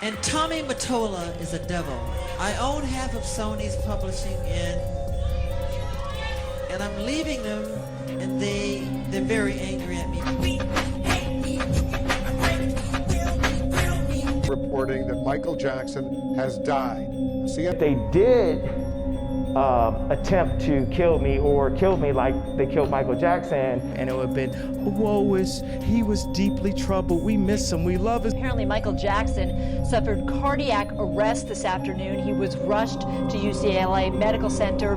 And Tommy Mottola is a devil. I own half of Sony's publishing and I'm leaving them, and they're very angry at me. Reporting that Michael Jackson has died. See, if they did attempt to kill me or kill me like they killed Michael Jackson, and it would have been, woe is, he was deeply troubled, we miss him, we love him. Apparently Michael Jackson suffered cardiac arrest this afternoon. He was rushed to UCLA Medical Center.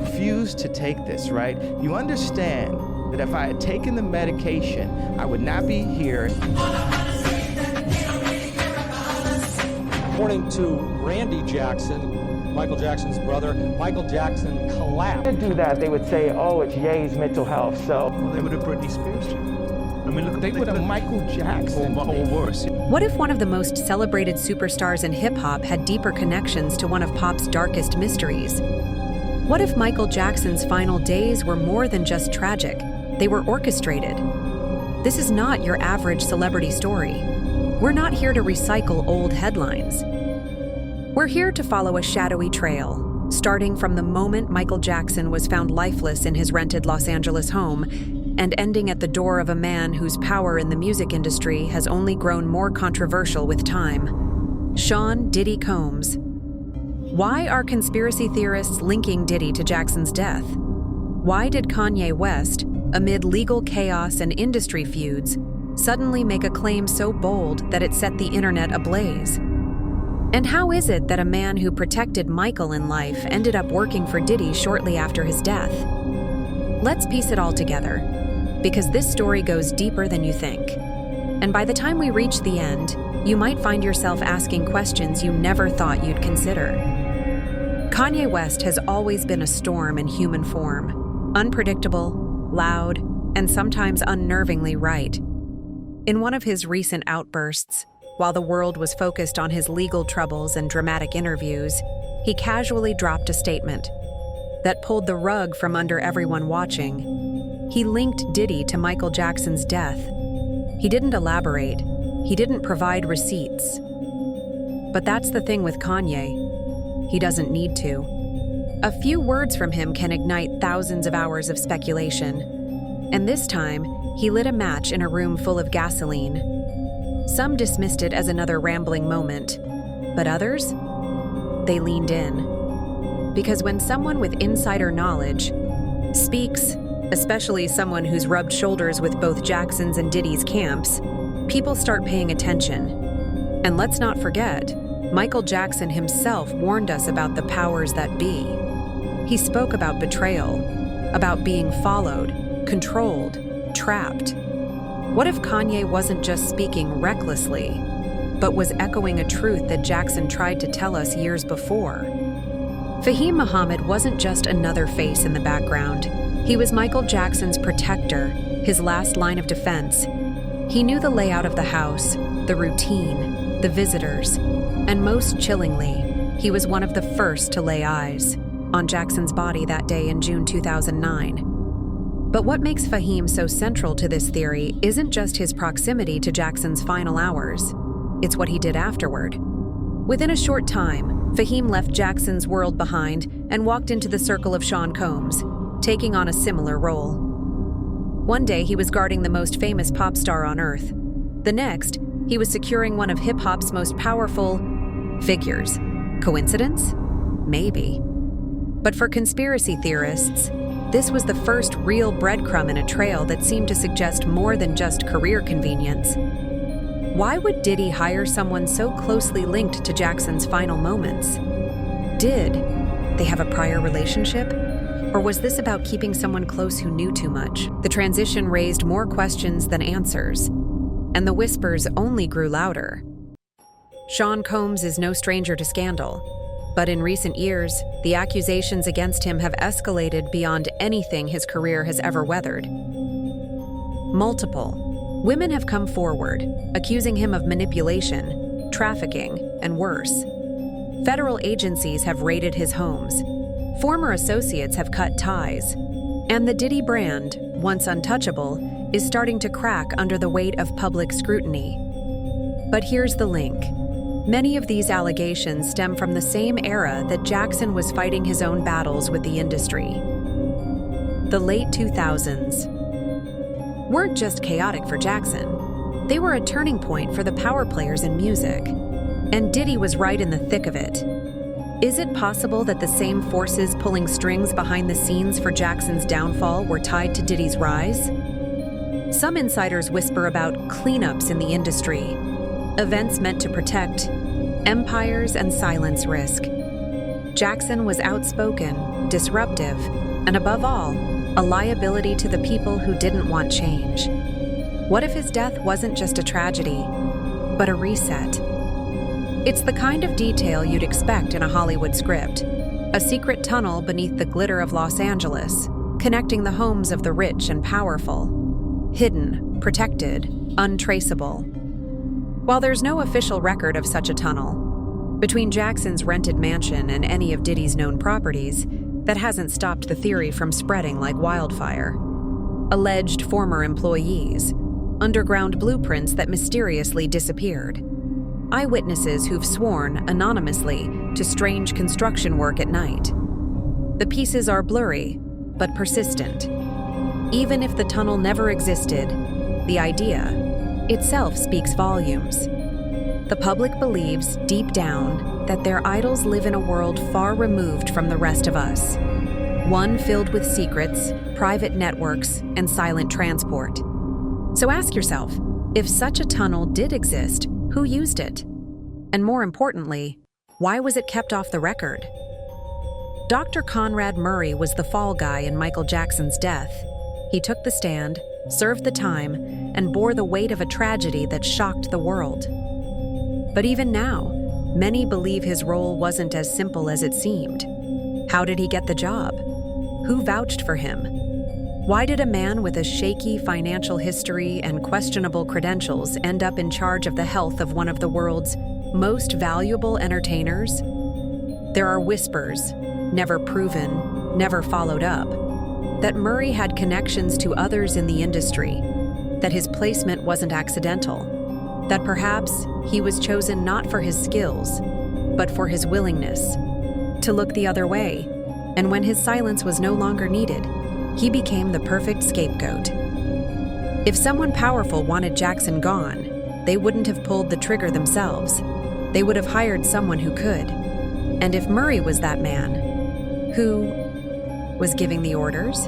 Refuse to take this, right? You understand that if I had taken the medication, I would not be here. According to Randy Jackson, Michael Jackson's brother, Michael Jackson collapsed. If they do that, they would say, oh, it's Ye's mental health, so. Well, they would have Britney Spears too. I mean, look, they would have Michael Jackson or worse. What if one of the most celebrated superstars in hip-hop had deeper connections to one of pop's darkest mysteries? What if Michael Jackson's final days were more than just tragic? They were orchestrated. This is not your average celebrity story. We're not here to recycle old headlines. We're here to follow a shadowy trail, starting from the moment Michael Jackson was found lifeless in his rented Los Angeles home and ending at the door of a man whose power in the music industry has only grown more controversial with time. Sean "Diddy" Combs. Why are conspiracy theorists linking Diddy to Jackson's death? Why did Kanye West, amid legal chaos and industry feuds, suddenly make a claim so bold that it set the internet ablaze? And how is it that a man who protected Michael in life ended up working for Diddy shortly after his death? Let's piece it all together, because this story goes deeper than you think. And by the time we reach the end, you might find yourself asking questions you never thought you'd consider. Kanye West has always been a storm in human form, unpredictable, loud, and sometimes unnervingly right. In one of his recent outbursts, while the world was focused on his legal troubles and dramatic interviews, he casually dropped a statement that pulled the rug from under everyone watching. He linked Diddy to Michael Jackson's death. He didn't elaborate. He didn't provide receipts. But that's the thing with Kanye. He doesn't need to. A few words from him can ignite thousands of hours of speculation. And this time, he lit a match in a room full of gasoline. Some dismissed it as another rambling moment, but others, they leaned in. Because when someone with insider knowledge speaks, especially someone who's rubbed shoulders with both Jackson's and Diddy's camps, people start paying attention. And let's not forget, Michael Jackson himself warned us about the powers that be. He spoke about betrayal, about being followed, controlled, trapped. What if Kanye wasn't just speaking recklessly, but was echoing a truth that Jackson tried to tell us years before? Fahim Muhammad wasn't just another face in the background. He was Michael Jackson's protector, his last line of defense. He knew the layout of the house, the routine, the visitors, and most chillingly, he was one of the first to lay eyes on Jackson's body that day in June 2009. But what makes Fahim so central to this theory isn't just his proximity to Jackson's final hours. It's what he did afterward. Within a short time, Fahim left Jackson's world behind and walked into the circle of Sean Combs, taking on a similar role. One day, he was guarding the most famous pop star on Earth. The next, he was securing one of hip-hop's most powerful figures. Coincidence? Maybe. But for conspiracy theorists, this was the first real breadcrumb in a trail that seemed to suggest more than just career convenience. Why would Diddy hire someone so closely linked to Jackson's final moments? Did they have a prior relationship? Or was this about keeping someone close who knew too much? The transition raised more questions than answers, and the whispers only grew louder. Sean Combs is no stranger to scandal, but in recent years, the accusations against him have escalated beyond anything his career has ever weathered. Multiple women have come forward, accusing him of manipulation, trafficking, and worse. Federal agencies have raided his homes. Former associates have cut ties. And the Diddy brand, once untouchable, is starting to crack under the weight of public scrutiny. But here's the link. Many of these allegations stem from the same era that Jackson was fighting his own battles with the industry. The late 2000s weren't just chaotic for Jackson. They were a turning point for the power players in music. And Diddy was right in the thick of it. Is it possible that the same forces pulling strings behind the scenes for Jackson's downfall were tied to Diddy's rise? Some insiders whisper about cleanups in the industry, events meant to protect empires and silence risk. Jackson was outspoken, disruptive, and above all, a liability to the people who didn't want change. What if his death wasn't just a tragedy, but a reset? It's the kind of detail you'd expect in a Hollywood script. A secret tunnel beneath the glitter of Los Angeles, connecting the homes of the rich and powerful. Hidden, protected, untraceable. While there's no official record of such a tunnel, between Jackson's rented mansion and any of Diddy's known properties, that hasn't stopped the theory from spreading like wildfire. Alleged former employees, underground blueprints that mysteriously disappeared, eyewitnesses who've sworn anonymously to strange construction work at night. The pieces are blurry, but persistent. Even if the tunnel never existed, the idea itself speaks volumes. The public believes deep down that their idols live in a world far removed from the rest of us. One filled with secrets, private networks, and silent transport. So ask yourself, if such a tunnel did exist, who used it? And more importantly, why was it kept off the record? Dr. Conrad Murray was the fall guy in Michael Jackson's death. He took the stand, served the time, and bore the weight of a tragedy that shocked the world. But even now, many believe his role wasn't as simple as it seemed. How did he get the job? Who vouched for him? Why did a man with a shaky financial history and questionable credentials end up in charge of the health of one of the world's most valuable entertainers? There are whispers, never proven, never followed up, that Murray had connections to others in the industry, that his placement wasn't accidental, that perhaps he was chosen not for his skills, but for his willingness to look the other way, and when his silence was no longer needed, he became the perfect scapegoat. If someone powerful wanted Jackson gone, they wouldn't have pulled the trigger themselves. They would have hired someone who could. And if Murray was that man, who was giving the orders?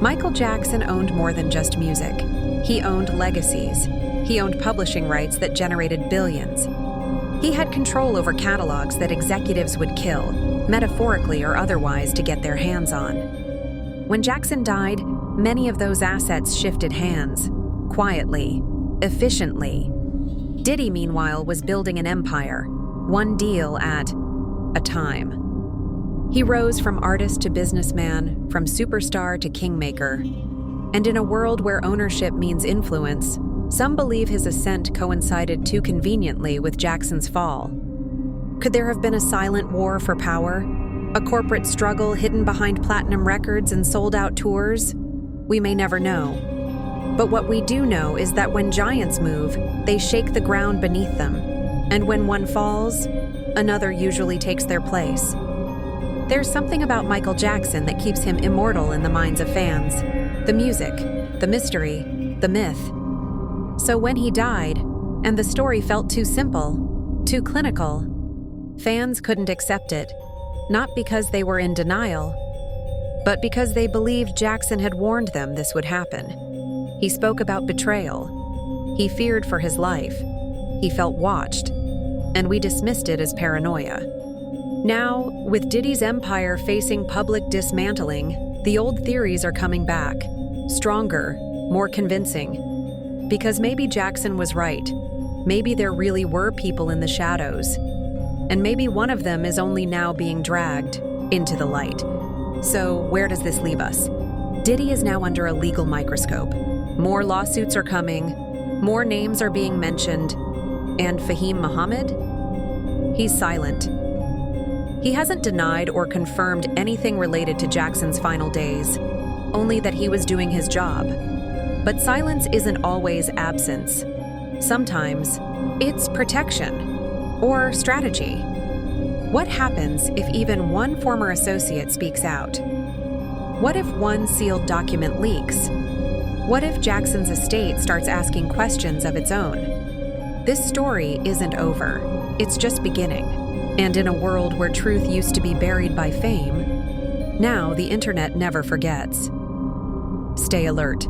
Michael Jackson owned more than just music. He owned legacies. He owned publishing rights that generated billions. He had control over catalogs that executives would kill, metaphorically or otherwise, to get their hands on. When Jackson died, many of those assets shifted hands, quietly, efficiently. Diddy, meanwhile, was building an empire, one deal at a time. He rose from artist to businessman, from superstar to kingmaker. And in a world where ownership means influence, some believe his ascent coincided too conveniently with Jackson's fall. Could there have been a silent war for power? A corporate struggle hidden behind platinum records and sold-out tours? We may never know. But what we do know is that when giants move, they shake the ground beneath them. And when one falls, another usually takes their place. There's something about Michael Jackson that keeps him immortal in the minds of fans. The music, the mystery, the myth. So when he died, and the story felt too simple, too clinical, fans couldn't accept it, not because they were in denial, but because they believed Jackson had warned them this would happen. He spoke about betrayal. He feared for his life. He felt watched, and we dismissed it as paranoia. Now, with Diddy's empire facing public dismantling, the old theories are coming back, stronger, more convincing. Because maybe Jackson was right. Maybe there really were people in the shadows. And maybe one of them is only now being dragged into the light. So where does this leave us? Diddy is now under a legal microscope. More lawsuits are coming. More names are being mentioned. And Fahim Muhammad? He's silent. He hasn't denied or confirmed anything related to Jackson's final days, only that he was doing his job. But silence isn't always absence. Sometimes it's protection or strategy. What happens if even one former associate speaks out? What if one sealed document leaks? What if Jackson's estate starts asking questions of its own? This story isn't over. It's just beginning. And in a world where truth used to be buried by fame, now the internet never forgets. Stay alert.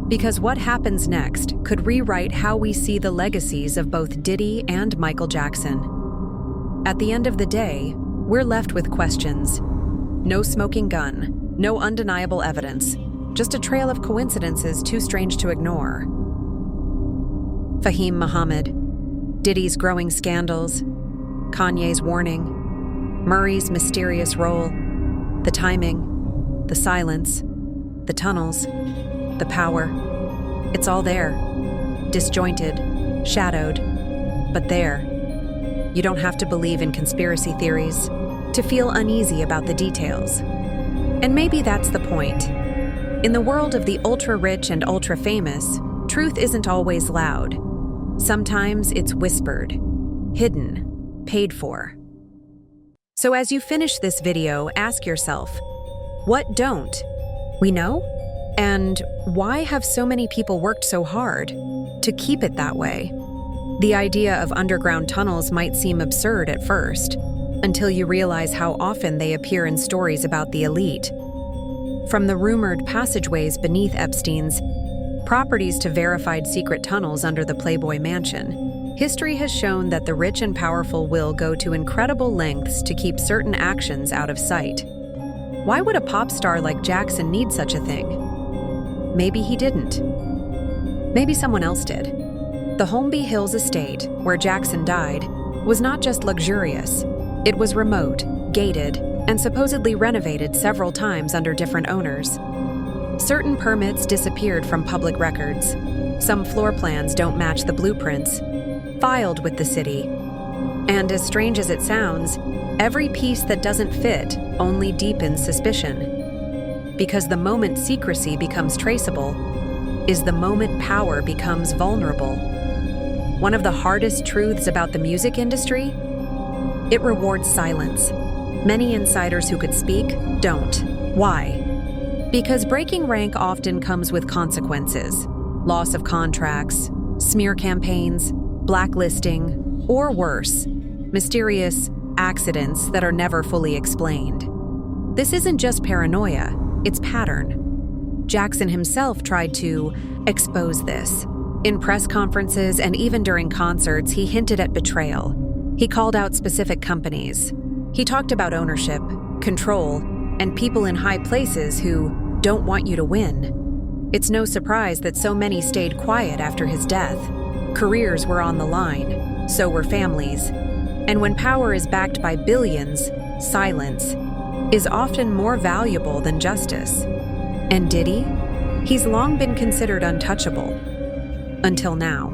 Because what happens next could rewrite how we see the legacies of both Diddy and Michael Jackson. At the end of the day, we're left with questions. No smoking gun, no undeniable evidence, just a trail of coincidences too strange to ignore. Fahim Muhammad, Diddy's growing scandals, Kanye's warning, Murray's mysterious role, the timing, the silence, the tunnels, the power. It's all there, disjointed, shadowed, but there. You don't have to believe in conspiracy theories to feel uneasy about the details. And maybe that's the point. In the world of the ultra-rich and ultra-famous, truth isn't always loud. Sometimes it's whispered, hidden, paid for. So as you finish this video, ask yourself, what don't we know? And why have so many people worked so hard to keep it that way? The idea of underground tunnels might seem absurd at first, until you realize how often they appear in stories about the elite. From the rumored passageways beneath Epstein's properties to verified secret tunnels under the Playboy Mansion, history has shown that the rich and powerful will go to incredible lengths to keep certain actions out of sight. Why would a pop star like Jackson need such a thing? Maybe he didn't. Maybe someone else did. The Holmby Hills estate, where Jackson died, was not just luxurious. It was remote, gated, and supposedly renovated several times under different owners. Certain permits disappeared from public records. Some floor plans don't match the blueprints filed with the city. And as strange as it sounds, every piece that doesn't fit only deepens suspicion. Because the moment secrecy becomes traceable is the moment power becomes vulnerable. One of the hardest truths about the music industry? It rewards silence. Many insiders who could speak don't. Why? Because breaking rank often comes with consequences. Loss of contracts, smear campaigns, blacklisting, or worse, mysterious accidents that are never fully explained. This isn't just paranoia, it's pattern. Jackson himself tried to expose this. In press conferences and even during concerts, he hinted at betrayal. He called out specific companies. He talked about ownership, control, and people in high places who don't want you to win. It's no surprise that so many stayed quiet after his death. Careers were on the line, so were families. And when power is backed by billions, silence is often more valuable than justice. And Diddy? He's long been considered untouchable. Until now.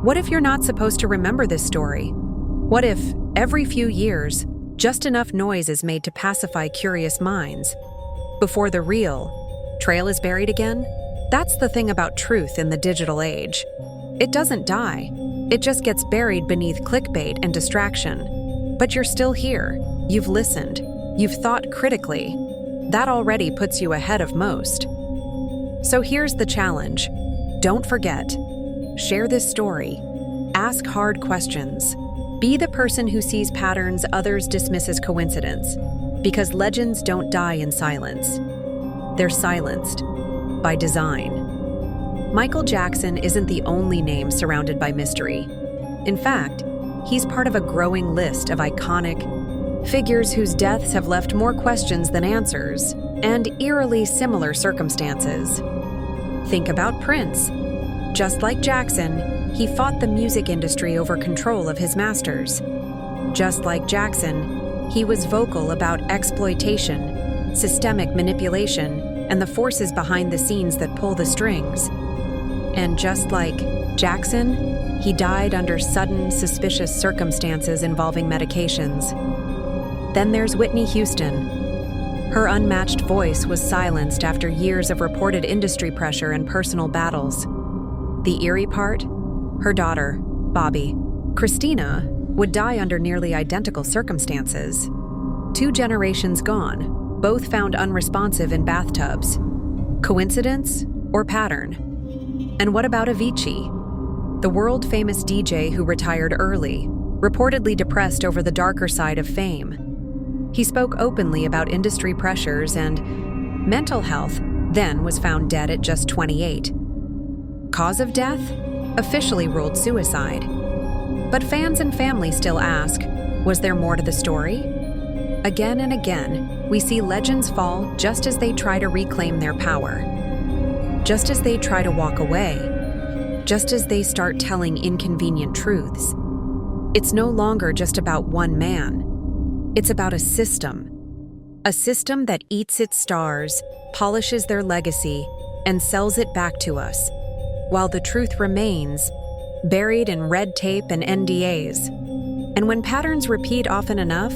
What if you're not supposed to remember this story? What if, every few years, just enough noise is made to pacify curious minds? Before the real trail is buried again? That's the thing about truth in the digital age. It doesn't die. It just gets buried beneath clickbait and distraction. But you're still here. You've listened. You've thought critically. That already puts you ahead of most. So here's the challenge. Don't forget. Share this story. Ask hard questions. Be the person who sees patterns others dismiss as coincidence. Because legends don't die in silence. They're silenced by design. Michael Jackson isn't the only name surrounded by mystery. In fact, he's part of a growing list of iconic figures whose deaths have left more questions than answers, and eerily similar circumstances. Think about Prince. Just like Jackson, he fought the music industry over control of his masters. Just like Jackson, he was vocal about exploitation, systemic manipulation, and the forces behind the scenes that pull the strings. And just like Jackson, he died under sudden, suspicious circumstances involving medications. Then there's Whitney Houston. Her unmatched voice was silenced after years of reported industry pressure and personal battles. The eerie part? Her daughter, Bobby, Christina, would die under nearly identical circumstances. 2 generations gone, both found unresponsive in bathtubs. Coincidence or pattern? And what about Avicii, the world-famous DJ who retired early, reportedly depressed over the darker side of fame? He spoke openly about industry pressures and mental health, then was found dead at just 28. Cause of death? Officially ruled suicide. But fans and family still ask, was there more to the story? Again and again, we see legends fall just as they try to reclaim their power. Just as they try to walk away. Just as they start telling inconvenient truths. It's no longer just about one man. It's about a system that eats its stars, polishes their legacy, and sells it back to us, while the truth remains, buried in red tape and NDAs. And when patterns repeat often enough,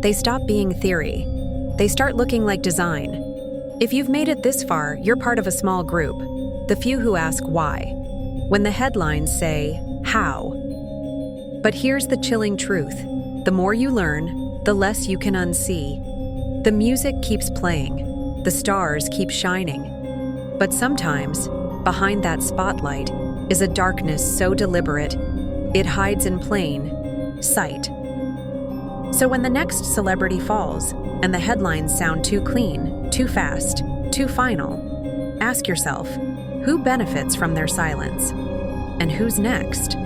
they stop being theory. They start looking like design. If you've made it this far, you're part of a small group, the few who ask why, when the headlines say, how? But here's the chilling truth. The more you learn, the less you can unsee. The music keeps playing, the stars keep shining. But sometimes, behind that spotlight is a darkness so deliberate, it hides in plain sight. So when the next celebrity falls, and the headlines sound too clean, too fast, too final, ask yourself, who benefits from their silence? And who's next?